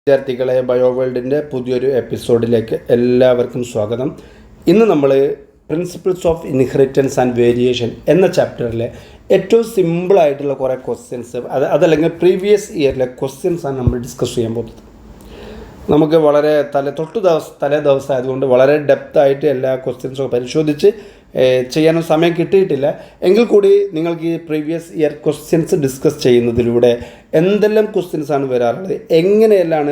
വിദ്യാർത്ഥികളെ ബയോവേൾഡിൻ്റെ പുതിയൊരു എപ്പിസോഡിലേക്ക് എല്ലാവർക്കും സ്വാഗതം. ഇന്ന് നമ്മൾ principles of inheritance and variation എന്ന ചാപ്റ്ററിലെ ഏറ്റവും സിമ്പിളായിട്ടുള്ള കുറേ ക്വസ്റ്റ്യൻസ് അതല്ലെങ്കിൽ പ്രീവിയസ് ഇയറിലെ ക്വസ്റ്റ്യൻസാണ് നമ്മൾ ഡിസ്കസ് ചെയ്യാൻ പോകുന്നത്. നമുക്ക് വളരെ തലേ ദിവസം ആയതുകൊണ്ട് വളരെ ഡെപ്തായിട്ട് എല്ലാ ക്വസ്റ്റ്യൻസും പരിശോധിച്ച് ചെയ്യാനും സമയം കിട്ടിയിട്ടില്ല. എങ്കിൽ കൂടി നിങ്ങൾക്ക് ഈ പ്രീവിയസ് ഇയർ ക്വസ്റ്റ്യൻസ് ഡിസ്കസ് ചെയ്യുന്നതിലൂടെ എന്തെല്ലാം ക്വസ്റ്റ്യൻസാണ് വരാറുള്ളത്, എങ്ങനെയെല്ലാം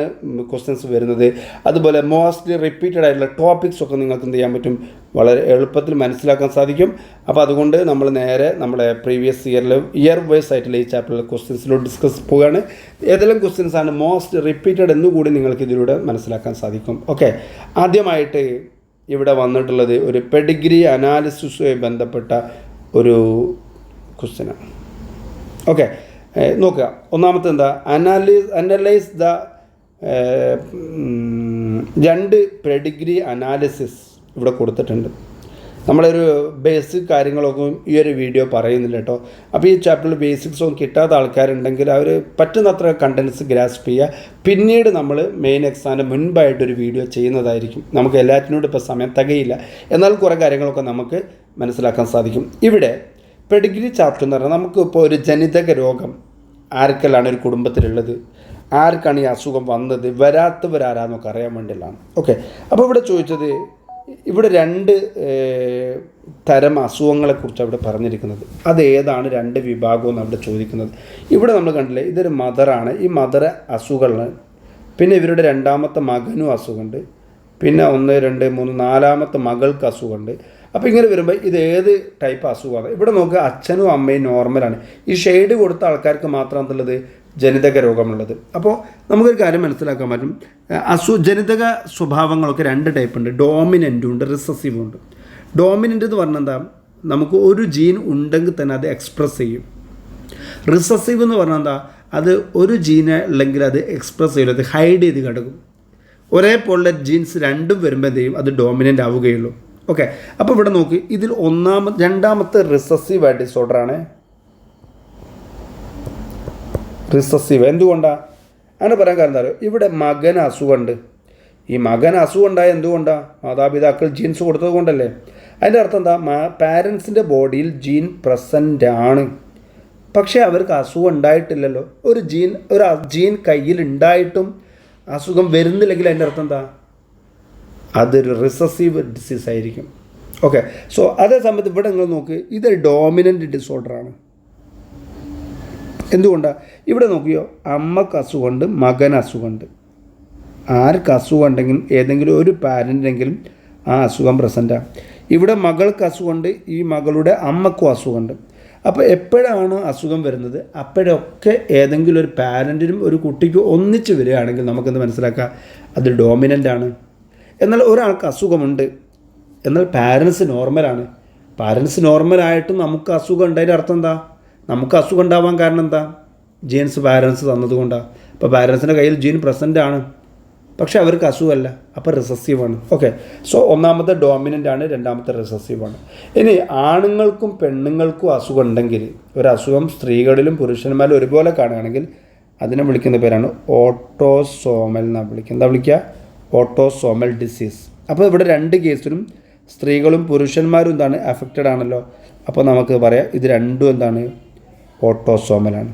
ക്വസ്റ്റ്യൻസ് വരുന്നത്, അതുപോലെ മോസ്റ്റ്ലി റിപ്പീറ്റഡ് ആയിട്ടുള്ള ടോപ്പിക്സൊക്കെ നിങ്ങൾക്ക് എന്ത് ചെയ്യാൻ പറ്റും, വളരെ എളുപ്പത്തിൽ മനസ്സിലാക്കാൻ സാധിക്കും. അപ്പോൾ അതുകൊണ്ട് നമ്മൾ നേരെ നമ്മുടെ പ്രീവിയസ് ഇയർ വൈസ് ആയിട്ടുള്ള ഈ ചാപ്റ്ററിലെ ക്വസ്റ്റ്യൻസിലോട്ട് ഡിസ്കസ് പോവുകയാണ്. ഏതെല്ലാം ക്വസ്റ്റ്യൻസാണ് മോസ്റ്റ് റിപ്പീറ്റഡ് എന്നുകൂടി നിങ്ങൾക്ക് ഇതിലൂടെ മനസ്സിലാക്കാൻ സാധിക്കും. ഓക്കെ, ആദ്യമായിട്ട് ഇവിടെ വന്നിട്ടുള്ളത് ഒരു പെഡിഗ്രി അനാലിസിസുമായി ബന്ധപ്പെട്ട ഒരു ക്വസ്റ്റ്യനാണ്. ഓക്കെ, നോക്കുക. ഒന്നാമത്തെ എന്താ, അനലൈസ് ദ രണ്ട് പെഡിഗ്രി അനാലിസിസ് ഇവിടെ കൊടുത്തിട്ടുണ്ട്. നമ്മളൊരു ബേസിക് കാര്യങ്ങളൊക്കെ ഈ ഒരു വീഡിയോ പറയുന്നില്ല കേട്ടോ. അപ്പോൾ ഈ ചാപ്റ്ററിൽ ബേസിക്സൊന്നും കിട്ടാത്ത ആൾക്കാരുണ്ടെങ്കിൽ അവർ പറ്റുന്നത്ര കണ്ടൻസ് ഗ്രാസ്പ് ചെയ്യുക. പിന്നീട് നമ്മൾ മെയിൻ എക്സാമിന് മുൻപായിട്ടൊരു വീഡിയോ ചെയ്യുന്നതായിരിക്കും. നമുക്ക് എല്ലാറ്റിനോടും ഇപ്പോൾ സമയം തികയില്ല, എന്നാൽ കുറേ കാര്യങ്ങളൊക്കെ നമുക്ക് മനസ്സിലാക്കാൻ സാധിക്കും. ഇവിടെ പെഡിഗ്രി ചാപ്റ്റർ എന്ന് പറഞ്ഞാൽ നമുക്ക് ഇപ്പോൾ ഒരു ജനിതക രോഗം ആർക്കെല്ലാം ഒരു കുടുംബത്തിലുള്ളത്, ആർക്കാണ് ഈ അസുഖം വന്നത്, വരാത്തവരാരാന്നൊക്കെ അറിയാൻ വേണ്ടിയുള്ളതാണ്. ഓക്കെ, അപ്പോൾ ഇവിടെ ചോദിച്ചത്, ഇവിടെ രണ്ട് തരം അസുഖങ്ങളെക്കുറിച്ച് അവിടെ പറഞ്ഞിരിക്കുന്നത്. അതേതാണ് രണ്ട് വിഭാഗവും അവിടെ ചോദിക്കുന്നത്. ഇവിടെ നമ്മൾ കണ്ടില്ലേ, ഇതൊരു മദറാണ്. ഈ മദർ അസുഖമാണ്. പിന്നെ ഇവരുടെ രണ്ടാമത്തെ മകനും അസുഖമുണ്ട്. പിന്നെ 1, 2, 3 നാലാമത്തെ മകൾക്ക് അസുഖമുണ്ട്. അപ്പോൾ ഇങ്ങനെ വരുമ്പോൾ ഇത് ഏത് ടൈപ്പ് അസുഖമാണ്? ഇവിടെ നോക്കുക, അച്ഛനും അമ്മയും നോർമലാണ്. ഈ ഷെയ്ഡ് കൊടുത്ത ആൾക്കാർക്ക് മാത്രം എന്നുള്ളത് ജനിതക രോഗമുള്ളത്. അപ്പോൾ നമുക്കൊരു കാര്യം മനസ്സിലാക്കാൻ പറ്റും, ജനിതക സ്വഭാവങ്ങളൊക്കെ രണ്ട് ടൈപ്പ് ഉണ്ട്. ഡോമിനൻ്റും ഉണ്ട്, റിസസീവും ഉണ്ട്. ഡോമിനൻ്റ് എന്ന് പറഞ്ഞാൽ എന്താ, നമുക്ക് ഒരു ജീൻ ഉണ്ടെങ്കിൽ തന്നെ അത് എക്സ്പ്രസ് ചെയ്യും. റിസസീവ് എന്ന് പറഞ്ഞാൽ എന്താ, അത് ഒരു ജീന് ഉണ്ടെങ്കിൽ അത് എക്സ്പ്രസ് ചെയ്യും, അത് ഹൈഡ് ചെയ്ത് കിടക്കും. ഒരേപോലുള്ള ജീൻസ് രണ്ടും വരുമ്പോൾ എന്ത് ചെയ്യും, അത് ഡോമിനൻ്റ് ആവുകയുള്ളൂ. ഓക്കെ, അപ്പോൾ ഇവിടെ നോക്കി, ഇതിൽ രണ്ടാമത്തെ റിസസീവ് ഡിസോർഡറാണ്. റിസസീവ് എന്തുകൊണ്ടാണ് അങ്ങനെ പറയാൻ കാരണം എന്താ, ഇവിടെ മകന് അസുഖമുണ്ട്. ഈ മകന് അസുഖം ഉണ്ടായ എന്തുകൊണ്ടാണ്? മാതാപിതാക്കൾ ജീൻസ് കൊടുത്തത് കൊണ്ടല്ലേ. അതിൻ്റെ അർത്ഥം എന്താ, പാരൻസിൻ്റെ ബോഡിയിൽ ജീൻ പ്രസൻ്റ് ആണ്, പക്ഷേ അവർക്ക് അസുഖം ഉണ്ടായിട്ടില്ലല്ലോ. ഒരു ജീൻ കയ്യിലുണ്ടായിട്ടും അസുഖം വരുന്നില്ലെങ്കിൽ അതിൻ്റെ അർത്ഥം എന്താ, അതൊരു റിസസീവ് ഡിസീസ് ആയിരിക്കും. ഓക്കെ, സോ അതേ സമയത്ത് ഇവിടെ നിങ്ങൾ നോക്ക്, ഇതൊരു ഡോമിനൻ്റ് ഡിസോർഡറാണ്. എന്തുകൊണ്ടാണ്? ഇവിടെ നോക്കിയോ, അമ്മക്ക് അസുഖമുണ്ട്, മകന് അസുഖമുണ്ട്. ആർക്ക് അസുഖം ഉണ്ടെങ്കിലും ഏതെങ്കിലും ഒരു പാരൻ്റെങ്കിലും ആ അസുഖം പ്രസൻറ്റാണ്. ഇവിടെ മകൾക്ക് അസുഖമുണ്ട്, ഈ മകളുടെ അമ്മക്കും അസുഖമുണ്ട്. അപ്പോൾ എപ്പോഴാണ് അസുഖം വരുന്നത്, അപ്പോഴൊക്കെ ഏതെങ്കിലും ഒരു പാരൻറ്റിനും ഒരു കുട്ടിക്കും ഒന്നിച്ച് വരികയാണെങ്കിൽ നമുക്കെന്ത് മനസ്സിലാക്കാം, അത് ഡോമിനൻ്റാണ്. എന്നാൽ ഒരാൾക്ക് അസുഖമുണ്ട്, എന്നാൽ പാരൻസ് നോർമലാണ്. പാരൻസ് നോർമലായിട്ടും നമുക്ക് അസുഖം ഉണ്ടായതിൻ്റെ അർത്ഥം എന്താ, നമുക്ക് അസുഖം ഉണ്ടാവാൻ കാരണം എന്താ, ജീൻസ് പാരൻസ് തന്നതുകൊണ്ടാണ്. അപ്പോൾ പാരൻസിൻ്റെ കയ്യിൽ ജീൻ പ്രസൻ്റ് ആണ്, പക്ഷേ അവർക്ക് അസുഖമല്ല, അപ്പോൾ റിസസീവാണ്. ഓക്കെ, സോ ഒന്നാമത്തെ ഡോമിനൻ്റ് ആണ്, രണ്ടാമത്തെ റിസസീവാണ്. ഇനി ആണുങ്ങൾക്കും പെണ്ണുങ്ങൾക്കും അസുഖം ഉണ്ടെങ്കിൽ, ഒരസുഖം സ്ത്രീകളിലും പുരുഷന്മാരിലും ഒരുപോലെ കാണുകയാണെങ്കിൽ അതിനെ വിളിക്കുന്ന പേരാണ് ഓട്ടോസോമൽ എന്നാണ് വിളിക്കുക. എന്താ വിളിക്കുക? Autosomal disease. അപ്പോൾ ഇവിടെ രണ്ട് കേസിലും സ്ത്രീകളും പുരുഷന്മാരും എന്താണ്, അഫക്റ്റഡ് ആണല്ലോ. അപ്പോൾ നമുക്ക് പറയാം, ഇത് രണ്ടും എന്താണ്, ഓട്ടോസോമലാണ്.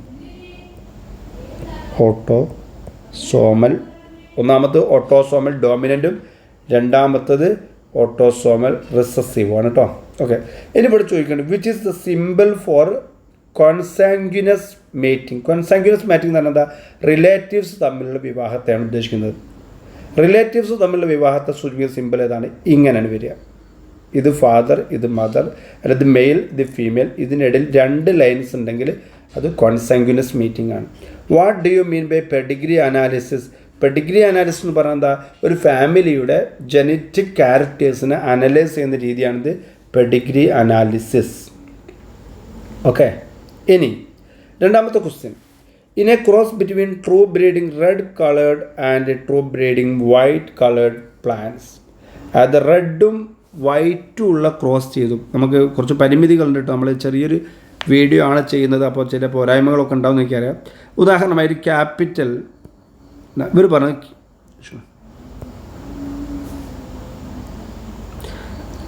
ഓട്ടോസോമൽ, ഒന്നാമത് ഓട്ടോസോമൽ ഡോമിനൻറ്റും രണ്ടാമത്തത് ഓട്ടോസോമൽ റിസസീവുമാണ് കേട്ടോ. ഓക്കെ, ഇനി ഇവിടെ ചോദിക്കേണ്ടത്, which is the symbol for consanguineous mating. Consanguineous mating എന്ന് പറഞ്ഞാൽ എന്താ, റിലേറ്റീവ്സ് തമ്മിലുള്ള വിവാഹത്തെയാണ് ഉദ്ദേശിക്കുന്നത്. റിലേറ്റീവ്സ് തമ്മിലുള്ള വിവാഹത്തെ സൂചിപ്പിക്കുന്ന സിമ്പിൾ ഏതാണ്, ഇങ്ങനെയാണ് വരിക. ഇത് ഫാദർ, ഇത് മദർ, അതായത് മെയിൽ, ഇത് ഫീമെയിൽ, ഇതിനിടയിൽ രണ്ട് ലൈൻസ് ഉണ്ടെങ്കിൽ അത് കോൺസാങ്ഗ്വിനസ് മീറ്റിംഗ് ആണ്. What do you mean by pedigree analysis? Pedigree analysis എന്ന് പറഞ്ഞാൽ എന്താ, ഒരു ഫാമിലിയുടെ ജനറ്റിക് ക്യാരക്ടേഴ്സിനെ അനലൈസ് ചെയ്യുന്ന രീതിയാണിത് പെഡിഗ്രി അനാലിസിസ്. ഓക്കെ, ഇനി രണ്ടാമത്തെ question, in A cross between true breeding red coloured and true breeding white coloured plants. അത് റെഡും വൈറ്റും ഉള്ള ക്രോസ് ചെയ്തു. നമുക്ക് കുറച്ച് പരിമിതികളുണ്ട് കേട്ടോ, നമ്മൾ ചെറിയൊരു വീഡിയോ ആണ് ചെയ്യുന്നത്, അപ്പോൾ ചില പോരായ്മകളൊക്കെ ഉണ്ടാവും എനിക്കറിയാം. ഉദാഹരണമായി ഒരു ക്യാപിറ്റൽ ഇവർ പറഞ്ഞ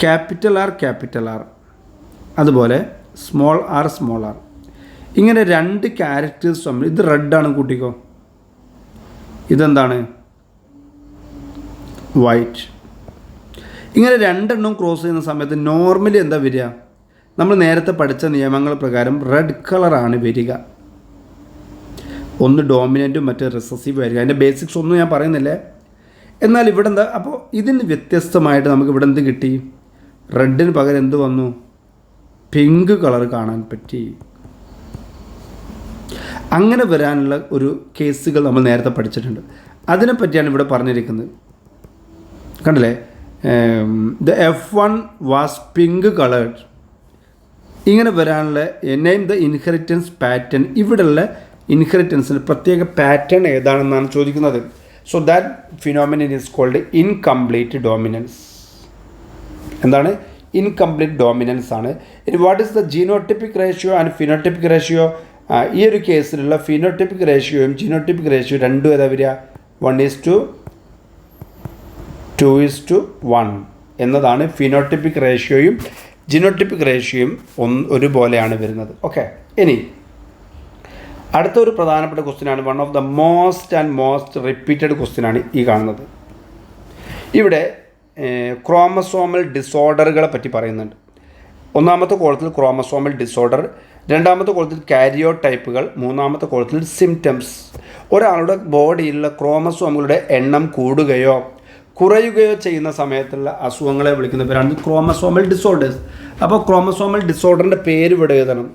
ക്യാപിറ്റൽ ആർ അതുപോലെ സ്മോൾ ആർ ഇങ്ങനെ രണ്ട് ക്യാരക്ടേഴ്സ് തമ്മിൽ, ഇത് റെഡാണ് കൂട്ടിക്കോ, ഇതെന്താണ് വൈറ്റ്. ഇങ്ങനെ രണ്ടെണ്ണം ക്രോസ് ചെയ്യുന്ന സമയത്ത് നോർമലി എന്താ വരിക? നമ്മൾ നേരത്തെ പഠിച്ച നിയമങ്ങൾ പ്രകാരം റെഡ് കളറാണ് വരിക. ഒന്ന് ഡോമിനൻറ്റും മറ്റേ റിസസീവ് ആയിരിക്കും. അതിൻ്റെ ബേസിക്സ് ഒന്നും ഞാൻ പറയുന്നില്ലേ. എന്നാൽ ഇവിടെ എന്താ, അപ്പോൾ ഇതിന് വ്യത്യസ്തമായിട്ട് നമുക്ക് ഇവിടെ എന്ത് കിട്ടി? റെഡിന് പകരം എന്ത് വന്നു? പിങ്ക് കളർ കാണാൻ പറ്റി. അങ്ങനെ വരാനുള്ള ഒരു കേസുകൾ നമ്മൾ നേരത്തെ പഠിച്ചിട്ടുണ്ട്. അതിനെപ്പറ്റിയാണ് ഇവിടെ പറഞ്ഞിരിക്കുന്നത്. കണ്ടില്ലേ? The F1 was pink coloured. ഇങ്ങനെ വരാനുള്ള നെയിം ദ ഇൻഹെറിറ്റൻസ് പാറ്റേൺ. ഇവിടെയുള്ള ഇൻഹെറിറ്റൻസിന് പ്രത്യേക പാറ്റേൺ ഏതാണെന്നാണ് ചോദിക്കുന്നത്. So that phenomenon is called incomplete dominance. എന്താണ്? ഇൻകംപ്ലീറ്റ് ഡോമിനൻസ് ആണ്. ഇനി what is the genotypic ratio and phenotypic ratio? ഈ ഒരു കേസിലുള്ള ഫിനോട്ടിപ്പിക് റേഷ്യോയും ജീനോട്ടിപ്പിക് റേഷ്യോ രണ്ടും ഏതാ വരിക? 1:2:1 എന്നതാണ് ഫിനോട്ടിപ്പിക് റേഷ്യോയും ജീനോട്ടിപ്പിക് റേഷ്യോയും ഒരുപോലെയാണ് വരുന്നത്. ഓക്കെ, ഇനി അടുത്തൊരു പ്രധാനപ്പെട്ട ക്വസ്റ്റ്യനാണ്, one of the most repeated ക്വസ്റ്റ്യനാണ് ഈ കാണുന്നത്. ഇവിടെ ക്രോമസോമൽ ഡിസോർഡറുകളെ പറ്റി പറയുന്നുണ്ട്. ഒന്നാമത്തെ കോളത്തിൽ ക്രോമസോമൽ ഡിസോർഡർ, രണ്ടാമത്തെ കോളത്തിൽ കാരിയോടൈപ്പുകൾ, മൂന്നാമത്തെ കോളത്തിൽ സിംറ്റംസ്. ഒരാളുടെ ബോഡിയിലുള്ള ക്രോമസോമുകളുടെ എണ്ണം കൂടുകയോ കുറയുകയോ ചെയ്യുന്ന സമയത്തുള്ള അസുഖങ്ങളെ വിളിക്കുന്ന പേരാണ് ക്രോമസോമൽ ഡിസോർഡേഴ്സ്. അപ്പോൾ ക്രോമസോമൽ ഡിസോർഡറിൻ്റെ പേര് ഇവിടെ എഴുതണം.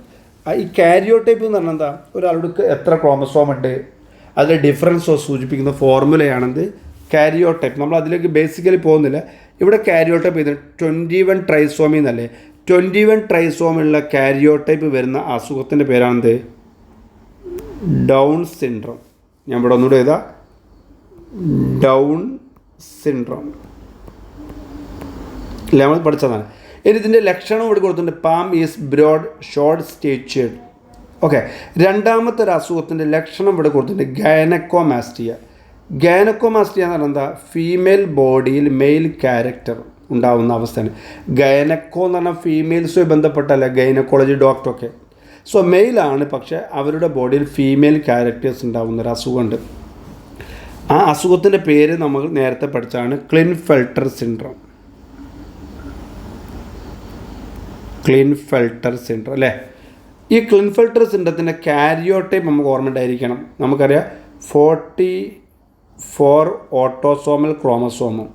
ഈ കാരിയോടൈപ്പ് എന്ന് പറഞ്ഞാൽ എന്താ? ഒരാളുടെ എത്ര ക്രോമസോം ഉണ്ട് അതിൻ്റെ ഡിഫറൻസ് സൂചിപ്പിക്കുന്ന ഫോർമുലയാണെന്ത്? കാരിയോടൈപ്പ്. നമ്മൾ അതിലേക്ക് ബേസിക്കലി പോകുന്നില്ല. ഇവിടെ കാരിയോടൈപ്പ് ചെയ്ത് 21 ട്രൈസോമി എന്നല്ലേ? 21 ട്രൈസോമുള്ള കാരിയോടൈപ്പ് വരുന്ന അസുഖത്തിൻ്റെ പേരാണെന്ത്? Down syndrome. ഞാൻ ഇവിടെ ഒന്നുകൂടെ എഴുതാം, ഡൗൺ സിൻഡ്രോം. ഇല്ല, നമ്മൾ പഠിച്ചതാണ്. ഇനി ഇതിൻ്റെ ലക്ഷണം ഇവിടെ കൊടുത്തിട്ടുണ്ട്. Palm is broad short statured. Okay, രണ്ടാമത്തെ ഒരു അസുഖത്തിൻ്റെ ലക്ഷണം ഇവിടെ കൊടുത്തിട്ടുണ്ട്, ഗൈനക്കോമാസ്റ്റിയ. ഗൈനക്കോമാസ്റ്റിയ എന്ന് പറഞ്ഞാൽ എന്താ? ഫീമെയിൽ ബോഡിയിൽ മെയിൽ ക്യാരക്ടർ ഉണ്ടാകുന്ന അവസ്ഥയാണ്. ഗൈനക്കോ എന്ന് പറഞ്ഞാൽ ഫീമെയിൽസുമായി ബന്ധപ്പെട്ടല്ല ഗൈനക്കോളജി ഡോക്ടറൊക്കെ. സോ മെയിലാണ്, പക്ഷേ അവരുടെ ബോഡിയിൽ ഫീമെയിൽ ക്യാരക്ടേഴ്സ് ഉണ്ടാകുന്നൊരു അസുഖമുണ്ട്. ആ അസുഖത്തിൻ്റെ പേര് നമ്മൾ നേരത്തെ പഠിച്ചാണ് ക്ലിൻഫെൽട്ടർ സിൻഡ്രോം. ക്ലിൻഫെൽട്ടർ സിൻഡ്രോം അല്ലേ? ഈ ക്ലിൻഫെൽട്ടർ സിൻഡ്രത്തിൻ്റെ കാരിയോടൈപ്പ് നമുക്ക് ഓർമ്മയുണ്ടായിരിക്കണം. നമുക്കറിയാം 44 ഓട്ടോസോമൽ ക്രോമസോമും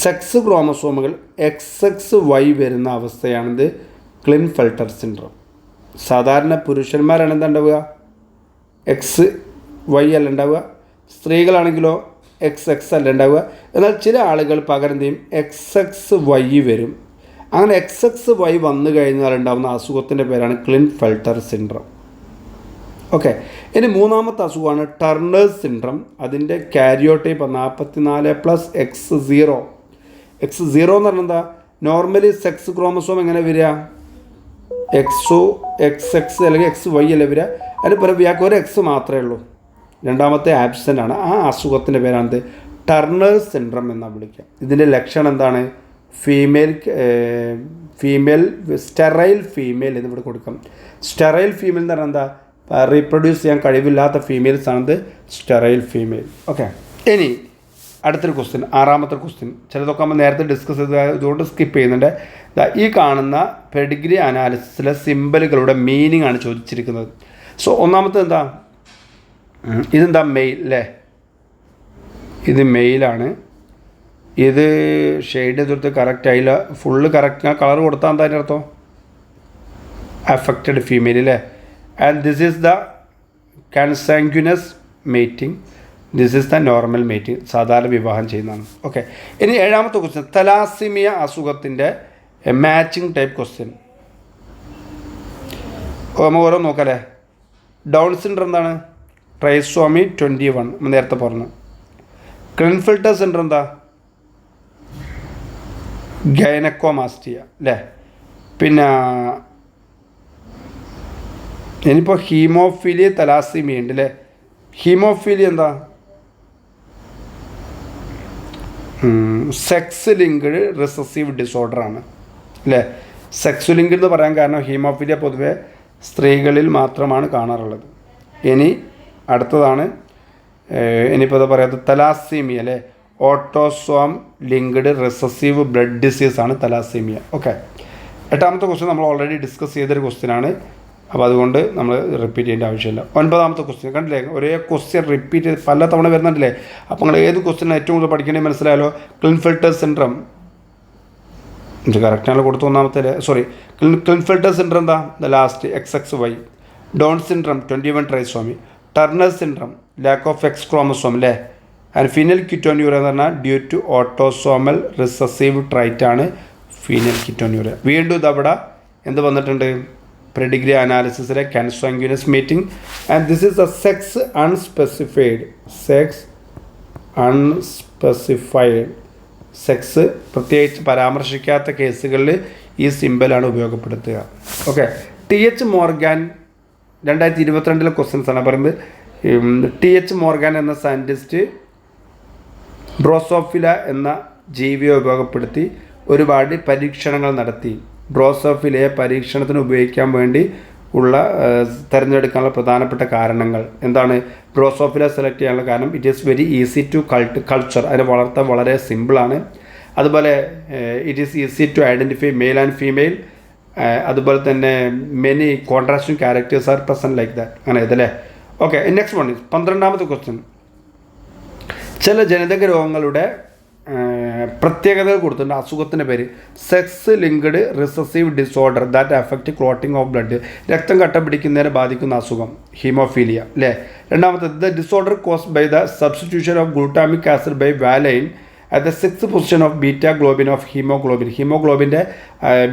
സെക്സ് ക്രോമസോമുകൾ XXY വരുന്ന അവസ്ഥയാണിത് ക്ലിൻഫെൽട്ടർ സിൻഡ്രോം. സാധാരണ പുരുഷന്മാരാണ് എന്താ ഉണ്ടാവുക? XY അല്ല ഉണ്ടാവുക. സ്ത്രീകളാണെങ്കിലോ XX അല്ല ഉണ്ടാവുക. എന്നാൽ ചില ആളുകൾ പകരം ചെയ്യും XXY വരും. അങ്ങനെ XXY വന്നു കഴിഞ്ഞാൽ ഉണ്ടാകുന്ന അസുഖത്തിൻ്റെ പേരാണ് ക്ലിൻഫെൽട്ടർ സിൻഡ്രോം. ഓക്കെ, ഇനി മൂന്നാമത്തെ അസുഖമാണ് ടർണേഴ്സ് സിൻഡ്രോം. അതിൻ്റെ കാരിയോടൈപ്പ് 44+X0. X0 എന്ന് പറഞ്ഞാൽ എന്താ? നോർമലി സെക്സ് ക്രോമസോം എങ്ങനെ വരിക? XX അല്ലെങ്കിൽ XY അല്ലേ വരിക. അതിന് പുറം വ്യാക്ക് ഒരു X മാത്രമേ ഉള്ളൂ, രണ്ടാമത്തെ ആബ്സെൻ്റ് ആണ്. ആ അസുഖത്തിൻ്റെ പേരാണിത് ടർണേഴ്സ് സിൻഡ്രോം എന്നാണ് വിളിക്കുക. ഇതിൻ്റെ ലക്ഷണം എന്താണ്? ഫീമെയിൽ സ്റ്റെറൈൽ ഫീമെയിൽ എന്ന് ഇവിടെ കൊടുക്കാം. സ്റ്റെറൈൽ ഫീമെയിൽ എന്ന് പറഞ്ഞാൽ എന്താ? റീപ്രൊഡ്യൂസ് ചെയ്യാൻ കഴിവില്ലാത്ത ഫീമെയിൽസ് ആണിത് സ്റ്റെറൈൽ ഫീമെയിൽ. ഓക്കെ, ഇനി അടുത്തൊരു ക്വസ്റ്റ്യൻ, ആറാമത്തെ ക്വസ്റ്റ്യൻ. ചിലതൊക്കെ നമ്മൾ നേരത്തെ ഡിസ്കസ് ചെയ്ത് ഇതുകൊണ്ട് സ്കിപ്പ് ചെയ്യുന്നുണ്ട്. ഈ കാണുന്ന പെഡിഗ്രി അനാലിസിസിലെ സിമ്പലുകളുടെ മീനിങ് ആണ് ചോദിച്ചിരിക്കുന്നത്. സോ ഒന്നാമത്തെ എന്താ? ഇതെന്താ? മെയിൽ അല്ലേ? ഇത് മെയിലാണ്. ഇത് ഷെയ്ഡ് ചെയ്തെടുത്ത് കറക്റ്റ് ആയില്ല, ഫുള്ള് കറക്റ്റ്. ഞാൻ കളർ കൊടുത്താൽ എന്താ അതിൻ്റെ അർത്ഥം? അഫക്റ്റഡ് ഫീമെയിൽ അല്ലേ? And this is the consanguineous mating, this is the normal mating, സാധാരണ വിവാഹം ചെയ്യുന്നതാണ്. ഓക്കെ, ഇനി ഏഴാമത്തെ ക്വസ്റ്റ്യൻ, തലാസിമിയ അസുഖത്തിൻ്റെ മാച്ചിങ് ടൈപ്പ് ക്വസ്റ്റ്യൻ. നമുക്ക് ഓരോ നോക്കല്ലേ. ഡൗൺ സിൻഡ്രോം എന്താണ്? ട്രൈസോമി 21 നമ്മൾ നേരത്തെ പറഞ്ഞു. ക്ലിൻഫെൽട്ടർ സിൻഡ്രോം എന്താ? ഗൈനക്കോമാസ്റ്റിയ അല്ലേ? പിന്നെ ഇനിയിപ്പോൾ ഹീമോഫീലിയ തലാസിമിയ ഉണ്ട് അല്ലേ? ഹീമോഫീലിയ എന്താ? സെക്സ് ലിങ്ക്ഡ് റിസസീവ് ഡിസോർഡറാണ് അല്ലേ. സെക്സ് ലിങ്ക്ഡ് എന്ന് പറയാൻ കാരണം ഹീമോഫീലിയ പൊതുവെ സ്ത്രീകളിൽ മാത്രമാണ് കാണാറുള്ളത്. ഇനി അടുത്തതാണ് ഇനിയിപ്പോൾ എന്താ പറയുക, തലാസീമിയ അല്ലേ. ഓട്ടോസോം ലിങ്ക്ഡ് റിസസീവ് ബ്ലഡ് ഡിസീസാണ് തലാസീമിയ. ഓക്കെ, എട്ടാമത്തെ ക്വസ്റ്റ്യൻ നമ്മൾ ഓൾറെഡി ഡിസ്കസ് ചെയ്തൊരു ക്വസ്റ്റ്യനാണ്, അപ്പോൾ അതുകൊണ്ട് നമ്മൾ റിപ്പീറ്റ് ചെയ്യേണ്ട ആവശ്യമില്ല. ഒൻപതാമത്തെ ക്വസ്റ്റ്യൻ കണ്ടില്ലേ, ഒരേ ക്വസ്റ്റ്യൻ റിപ്പീറ്റ് ചെയ്ത് പല തവണ വരുന്നുണ്ടല്ലേ. അപ്പോൾ നിങ്ങൾ ഏത് ക്വസ്റ്റ്യനാണ് ഏറ്റവും കൂടുതൽ പഠിക്കേണ്ടത് മനസ്സിലായാലോ. ക്ലിൻഫെൽട്ടർ സിൻഡ്രം, ഇത് കറക്റ്റാണ് കൊടുത്തു ഒന്നാമത്തെ, സോറി. ക്ലിൻഫെൽട്ടർ സിൻഡ്രം എന്താ, the last XXY. Down syndrome 21 trisomy. Turner syndrome lack of X chromosome അല്ലേ. ആൻഡ് ഫീനൽ കിറ്റോന്യൂറിയ എന്ന് പറഞ്ഞാൽ due to autosomal recessive trait ആണ് ഫീനൽ കിറ്റോന്യൂറിയ. വീണ്ടും ഇതവിടെ എന്ത് വന്നിട്ടുണ്ട്, പെഡിഗ്രി അനാലിസിസിലെ consanguineous meeting. And this is a sex unspecified, sex പ്രത്യേകിച്ച് പരാമർശിക്കാത്ത കേസുകളിൽ ഈ സിമ്പലാണ് ഉപയോഗപ്പെടുത്തുക. ഓക്കെ, TH മോർഗാൻ 2022 ക്വസ്റ്റ്യൻസ് ആണ് പറയുന്നത്. TH മോർഗാൻ എന്ന സയൻറ്റിസ്റ്റ് ഡ്രോസോഫില എന്ന ജീവിയെ ഉപയോഗപ്പെടുത്തി ഒരുപാട് പരീക്ഷണങ്ങൾ നടത്തി. ഡ്രോസോഫിലയെ പരീക്ഷണത്തിന് ഉപയോഗിക്കാൻ വേണ്ടി ഉള്ള തിരഞ്ഞെടുക്കാനുള്ള പ്രധാനപ്പെട്ട കാരണങ്ങൾ എന്താണ്? ഡ്രോസോഫില സെലക്ട് ചെയ്യാനുള്ള കാരണം it is very easy to culture, അതിനെ വളർത്താൻ വളരെ സിമ്പിളാണ്. അതുപോലെ it is easy to identify male and female. അതുപോലെ തന്നെ many contrasting characters are present like that. അങ്ങനെ ഇതല്ലേ. ഓക്കെ, നെക്സ്റ്റ് വൺ ഈസ് 12ാമത്തെ ക്വസ്റ്റ്യൻ. ചില ജനിതക രോഗങ്ങളുടെ പ്രത്യേകതകൾ കൊടുത്തിട്ടുണ്ട്. അസുഖത്തിൻ്റെ പേര് sex linked recessive disorder that affect clotting of blood, രക്തം കട്ട പിടിക്കുന്നതിനെ ബാധിക്കുന്ന അസുഖം ഹീമോഫീലിയ അല്ലേ. രണ്ടാമത്തേത് the disorder caused by the substitution of glutamic acid by valine at the 6th position of beta globin of ഹീമോഗ്ലോബിൻ്റെ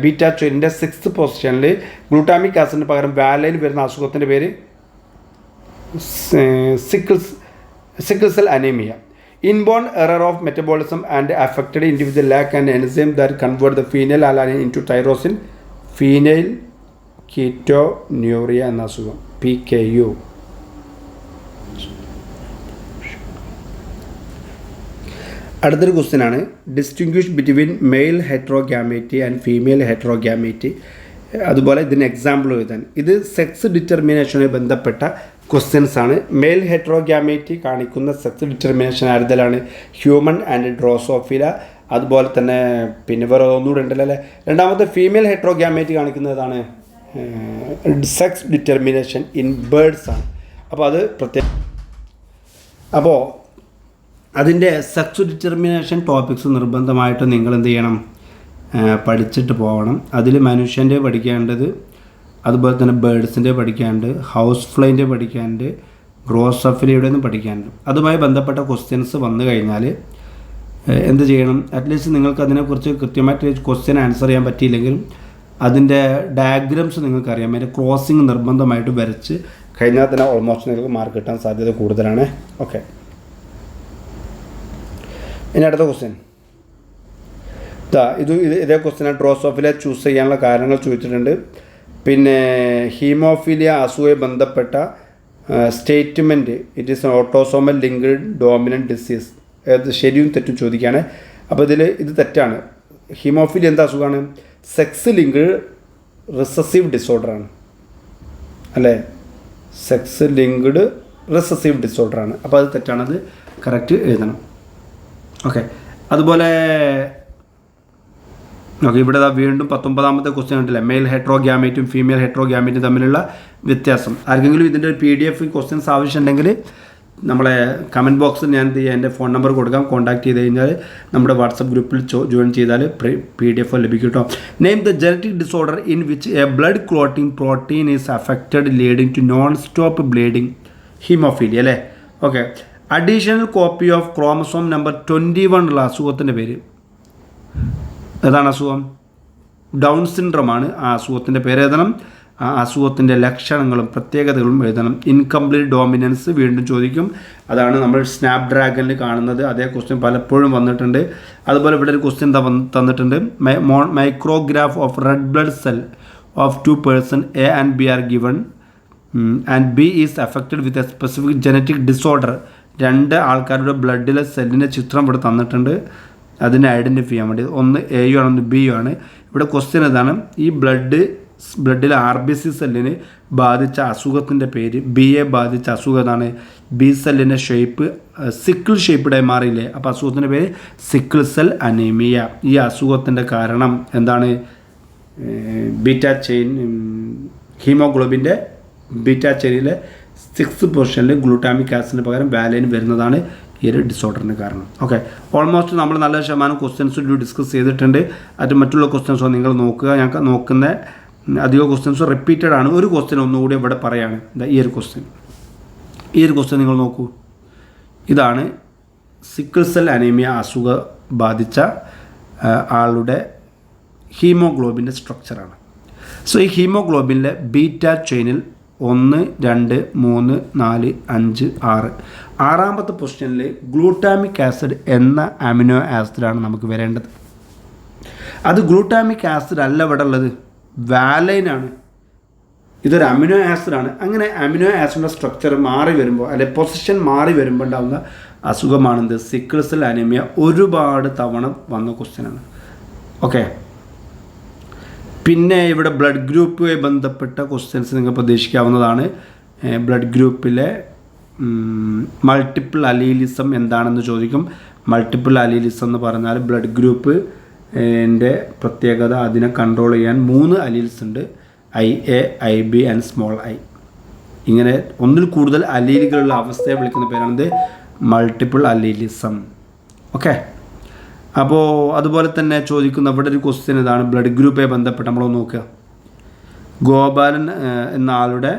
ബീറ്റാ ചെയിനിൻ്റെ 6th പൊസിഷനിൽ ഗ്ലൂട്ടാമിക് ആസിഡിന് പകരം വാലൈൻ വരുന്ന അസുഖത്തിൻ്റെ പേര് sickle cell anaemia. Inborn error of metabolism and affected individual lack an enzyme that convert the phenylalanine into tyrosine, phenyl ketonuria എന്ന അസുഖം PKU. അടുത്തൊരു ക്വസ്റ്റ്യൻ ആണ്, distinguish between male heterogamety and female heterogamety. അതുപോലെ ഇതിന് example എഴുതാൻ. ഇത് sex ഡിറ്റർമിനേഷനുമായി ബന്ധപ്പെട്ട questions ആണ്. മെയിൽ ഹെറ്ററോഗ്യാമേറ്റി കാണിക്കുന്ന സെക്സ് ഡിറ്റർമിനേഷൻ ആരുതലാണ്? Human and Drosophila. അതുപോലെ തന്നെ പിന്നെ വേറെ ഒന്നുകൂടെ ഉണ്ടല്ലോ അല്ലേ. രണ്ടാമത്തെ ഫീമെയിൽ ഹെറ്ററോഗ്യാമേറ്റി കാണിക്കുന്നതാണ് സെക്സ് ഡിറ്റർമിനേഷൻ ഇൻ ബേർഡ്സ് ആണ്. അപ്പോൾ അത് അപ്പോൾ അതിൻ്റെ സെക്സ് ഡിറ്റർമിനേഷൻ ടോപ്പിക്സ് നിർബന്ധമായിട്ട് നിങ്ങൾ എന്ത് ചെയ്യണം, പഠിച്ചിട്ട് പോകണം. അതിൽ മനുഷ്യൻ്റെ പഠിക്കേണ്ടത്, അതുപോലെ തന്നെ ബേർഡ്സിൻ്റെ പഠിക്കാനുണ്ട്, ഹൗസ് ഫ്ലൈൻ്റെ പഠിക്കാനുണ്ട്, ഡ്രോസോഫിലയുടെ ഒന്നും പഠിക്കാനുണ്ട്. അതുമായി ബന്ധപ്പെട്ട ക്വസ്റ്റ്യൻസ് വന്നു കഴിഞ്ഞാൽ എന്ത് ചെയ്യണം, അറ്റ്ലീസ്റ്റ് നിങ്ങൾക്ക് അതിനെക്കുറിച്ച് കൃത്യമായിട്ട് ക്വസ്റ്റ്യൻ ആൻസർ ചെയ്യാൻ പറ്റിയില്ലെങ്കിലും അതിൻ്റെ ഡയഗ്രാംസ് നിങ്ങൾക്കറിയാം. അതിൻ്റെ ക്രോസിങ് നിർബന്ധമായിട്ട് വരച്ച് കഴിഞ്ഞാൽ തന്നെ ഓൾമോസ്റ്റ് നിങ്ങൾക്ക് മാർക്ക് കിട്ടാൻ സാധ്യത കൂടുതലാണ്. ഓക്കെ, ഇനി അടുത്ത ക്വസ്റ്റ്യൻ ഇതേ ക്വസ്റ്റ്യൻ ഡ്രോസോഫില ചൂസ് ചെയ്യാനുള്ള കാരണങ്ങൾ ചോദിച്ചിട്ടുണ്ട്. പിന്നെ ഹീമോഫീലിയ അസുഖമായി ബന്ധപ്പെട്ട statement it is autosomal linked dominant disease, ശരിയും തെറ്റും ചോദിക്കുകയാണ്. അപ്പോൾ ഇത് തെറ്റാണ്. ഹീമോഫീലിയ എന്താ അസുഖമാണ്? സെക്സ് ലിങ്ക്ഡ് റിസസീവ് ഡിസോർഡറാണ് അല്ലേ. സെക്സ് ലിങ്ക്ഡ് റിസസീവ് ഡിസോർഡറാണ്. അപ്പോൾ അത് തെറ്റാണ്, അത് കറക്റ്റ് എഴുതണം. ഓക്കെ, അതുപോലെ ഇവിടെ വീണ്ടും 19ാമത്തെ ക്വസ്റ്റ്യൻ ഉണ്ടല്ലേ, മെയിൽ ഹെറ്ററോഗ്യാമേറ്റും ഫീമെയിൽ ഹെറ്ററോഗ്യാമേറ്റും തമ്മിലുള്ള വ്യത്യാസം. ആർക്കെങ്കിലും ഇതിൻ്റെ ഒരു PDF ക്വസ്റ്റ്യൻസ് ആവശ്യമുണ്ടെങ്കിൽ നമ്മളെ കമൻറ്റ് ബോക്സിൽ ഞാൻ എൻ്റെ ഫോൺ നമ്പർ കൊടുക്കാം. കോൺടാക്ട് ചെയ്ത് കഴിഞ്ഞാൽ നമ്മുടെ വാട്സപ്പ് ഗ്രൂപ്പിൽ ജോയിൻ ചെയ്താൽ PDF ലഭിക്കും കേട്ടോ. Name the genetic disorder in which a blood clotting protein is affected leading to non stop bleeding haemophilia അല്ലേ. Okay, additional copy of chromosome number 21 ഉള്ള അസുഖത്തിൻ്റെ പേര് ഏതാണ്? അസുഖം ഡൗൺ സിൻഡ്രോമാണ്. ആ അസുഖത്തിൻ്റെ പേര് എഴുതണം. ആ അസുഖത്തിൻ്റെ ലക്ഷണങ്ങളും പ്രത്യേകതകളും എഴുതണം. ഇൻകംപ്ലീറ്റ് ഡോമിനൻസ് വീണ്ടും ചോദിക്കും. അതാണ് നമ്മൾ സ്നാപ് ഡ്രാഗണിൽ കാണുന്നത്. അതേ ക്വസ്റ്റ്യൻ പലപ്പോഴും വന്നിട്ടുണ്ട്. അതുപോലെ ഇവിടെ ഒരു ക്വസ്റ്റ്യൻ തന്നിട്ടുണ്ട്. Micrograph of red blood cell of 2 person A and B are given and B is affected with a specific genetic disorder. 2 ആൾക്കാരുടെ ബ്ലഡിലെ സെല്ലിൻ്റെ ചിത്രം ഇവിടെ തന്നിട്ടുണ്ട്. അതിനെ ഐഡൻറ്റിഫൈ ചെയ്യാൻ വേണ്ടി ഒന്ന് എ യു ആണ് ഒന്ന് ബി യു ആണ്. ഇവിടെ ക്വസ്റ്റ്യൻ ഇതാണ്, ഈ ബ്ലഡിലെ RBC സെല്ലിന് ബാധിച്ച അസുഖത്തിൻ്റെ പേര്, ബിയെ ബാധിച്ച അസുഖം ഏതാണ്? ബി സെല്ലിൻ്റെ ഷേപ്പ് സിക്കിൾ ഷേപ്പ്ഡായി മാറിയില്ലേ, അപ്പോൾ അസുഖത്തിൻ്റെ പേര് സിക്കിൾ സെൽ അനീമിയ. ഈ അസുഖത്തിൻ്റെ കാരണം എന്താണ്? ബീറ്റാ ചെയിൻ, ഹീമോഗ്ലോബിൻ്റെ ബീറ്റാ ചെയിനിലെ 6th പൊസിഷനിൽ ഗ്ലൂട്ടാമിക് ആസിഡിന് പകരം വാലൈൻ വരുന്നതാണ് ഈ ഒരു ഡിസോർഡറിന് കാരണം. ഓക്കെ, ഓൾമോസ്റ്റ് നമ്മൾ നല്ല ശതമാനം ക്വസ്റ്റ്യൻസ് ഡിസ്കസ് ചെയ്തിട്ടുണ്ട്. അത് മറ്റുള്ള ക്വസ്റ്റ്യൻസോ നിങ്ങൾ നോക്കുക. ഞങ്ങൾക്ക് നോക്കുന്ന അധികം ക്വസ്റ്റ്യൻസ് റിപ്പീറ്റഡ് ആണ്. ഒരു ക്വസ്റ്റ്യൻ ഒന്നുകൂടി ഇവിടെ പറയാണ്. ഈ ഒരു ക്വസ്റ്റ്യൻ നിങ്ങൾ നോക്കൂ. ഇതാണ് സിക്കിൾ സെൽ അനീമിയ അസുഖം ബാധിച്ച ആളുടെ ഹീമോഗ്ലോബിൻ്റെ സ്ട്രക്ചറാണ്. സോ ഈ ഹീമോഗ്ലോബിനിലെ ബീറ്റാ ചെയിനിൽ 1, 2, 3, 4, 5, 6 ആറാമത്തെ പൊസിഷനിൽ ഗ്ലൂട്ടാമിക് ആസിഡ് എന്ന അമിനോ ആസിഡാണ് നമുക്ക് വരേണ്ടത്. അത് ഗ്ലൂട്ടാമിക് ആസിഡ് അല്ല ഇവിടെ ഉള്ളത്, വാലൈനാണ്. ഇതൊരു അമിനോ ആസിഡാണ്. അങ്ങനെ അമിനോ ആസിഡിൻ്റെ സ്ട്രക്ചർ മാറി വരുമ്പോൾ അല്ലെങ്കിൽ പൊസിഷൻ മാറി വരുമ്പോൾ ഉണ്ടാകുന്ന അസുഖമാണെന്ത്? Sickle cell anaemia. ഒരുപാട് തവണ വന്ന ക്വസ്റ്റ്യനാണ്. ഓക്കെ, പിന്നെ ഇവിടെ ബ്ലഡ് ഗ്രൂപ്പുമായി ബന്ധപ്പെട്ട ക്വസ്റ്റ്യൻസ് നിങ്ങൾ പ്രതീക്ഷിക്കാവുന്നതാണ്. ബ്ലഡ് ഗ്രൂപ്പിലെ മൾട്ടിപ്പിൾ അലീലിസം എന്താണെന്ന് ചോദിക്കും. മൾട്ടിപ്പിൾ അലീലിസം എന്ന് പറഞ്ഞാൽ ബ്ലഡ് ഗ്രൂപ്പ് എൻ്റെ പ്രത്യേകത, അതിനെ കൺട്രോൾ ചെയ്യാൻ 3 അലീൽസ് ഉണ്ട്. IA, IB and small i. ഇങ്ങനെ ഒന്നിൽ കൂടുതൽ അലീലുകളുള്ള അവസ്ഥയെ വിളിക്കുന്ന പേരാണിത് മൾട്ടിപ്പിൾ അലീലിസം. ഓക്കെ, അപ്പോൾ അതുപോലെ തന്നെ ചോദിക്കുന്ന ഇവിടെ ഒരു ക്വസ്റ്റ്യൻ ഇതാണ്, ബ്ലഡ് ഗ്രൂപ്പുമായി ബന്ധപ്പെട്ട് നമ്മൾ നോക്കുക. ഗോപാലൻ എന്ന ആളുടെ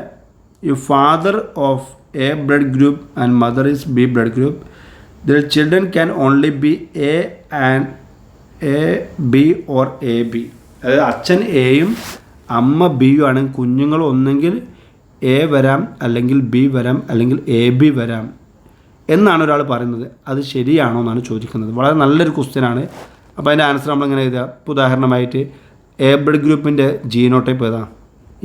you father of A blood group and mother is B blood group, their children can only B A and AB or AB. അതായത് അച്ഛൻ എയും അമ്മ ബിയും ആണ്. കുഞ്ഞുങ്ങൾ ഒന്നെങ്കിൽ A വരാം, അല്ലെങ്കിൽ B വരാം, അല്ലെങ്കിൽ AB വരാം എന്നാണ് ഒരാൾ പറയുന്നത്. അത് ശരിയാണോ എന്നാണ് ചോദിക്കുന്നത്. വളരെ നല്ലൊരു ക്വസ്റ്റ്യനാണ്. അപ്പോൾ അതിൻ്റെ ആൻസർ നമ്മളിങ്ങനെ എഴുതുക. ഇപ്പോൾ ഉദാഹരണമായിട്ട് എ ബ്ലഡ് ഗ്രൂപ്പിൻ്റെ ജീനോടൈപ്പ് ഏതാ?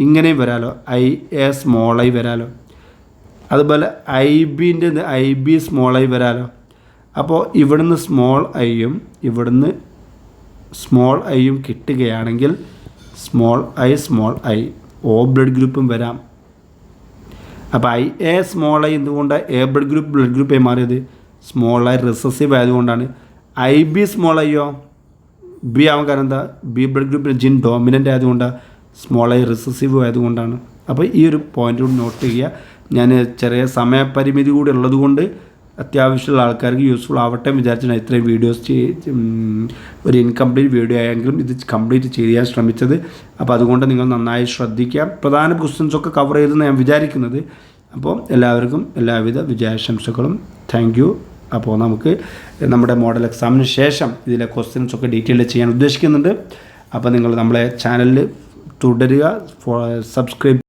ഇങ്ങനെയും വരാലോ, IA സ്മോൾ i വരാലോ. അതുപോലെ IBൻ്റെ IB സ്മോൾ i വരാലോ. അപ്പോൾ ഇവിടുന്ന് സ്മോൾ ഐയും ഇവിടുന്ന് സ്മോൾ ഐയും കിട്ടുകയാണെങ്കിൽ സ്മോൾ i O ബ്ലഡ് ഗ്രൂപ്പും വരാം. അപ്പോൾ IA സ്മോൾ i എന്തുകൊണ്ട് എ ബ്ലഡ് ഗ്രൂപ്പായി മാറിയത്? സ്മോൾ i റിസസീവ് ആയതുകൊണ്ടാണ്. IB സ്മോൾ ഐയോ ബി ആവാൻ കാരണം എന്താ? ബി ബ്ലഡ് ഗ്രൂപ്പിൻ്റെ ജിൻ ഡോമിനൻ്റ് ആയതുകൊണ്ടാണ്. സ്മോൾ i റിസസീവ് ആയതുകൊണ്ടാണ്. അപ്പോൾ ഈ ഒരു പോയിൻ്റ് കൂടി നോട്ട് ചെയ്യുക. ഞാൻ ചെറിയ സമയപരിമിതി കൂടി ഉള്ളതുകൊണ്ട് അത്യാവശ്യമുള്ള ആൾക്കാർക്ക് യൂസ്ഫുൾ ആവട്ടെ വിചാരിച്ചാണ് ഇത്രയും വീഡിയോസ് ഒരു ഇൻകംപ്ലീറ്റ് വീഡിയോ ആയെങ്കിലും ഇത് കംപ്ലീറ്റ് ചെയ്യാൻ ശ്രമിച്ചത്. അപ്പോൾ അതുകൊണ്ട് നിങ്ങൾ നന്നായി ശ്രദ്ധിക്കുക. പ്രധാന ക്വസ്റ്റ്യൻസൊക്കെ കവർ ചെയ്തെന്ന് ഞാൻ വിചാരിക്കുന്നത്. അപ്പോൾ എല്ലാവർക്കും എല്ലാവിധ വിജയാശംസകളും. Thank you. അപ്പോൾ നമുക്ക് നമ്മുടെ മോഡൽ എക്സാമിന് ശേഷം ഇതിലെ ക്വസ്റ്റ്യൻസൊക്കെ ഡീറ്റെയിൽ ചെയ്യാൻ ഉദ്ദേശിക്കുന്നുണ്ട്. അപ്പോൾ നിങ്ങൾ നമ്മളെ ചാനലിൽ തുടരുക, സബ്സ്ക്രൈബ്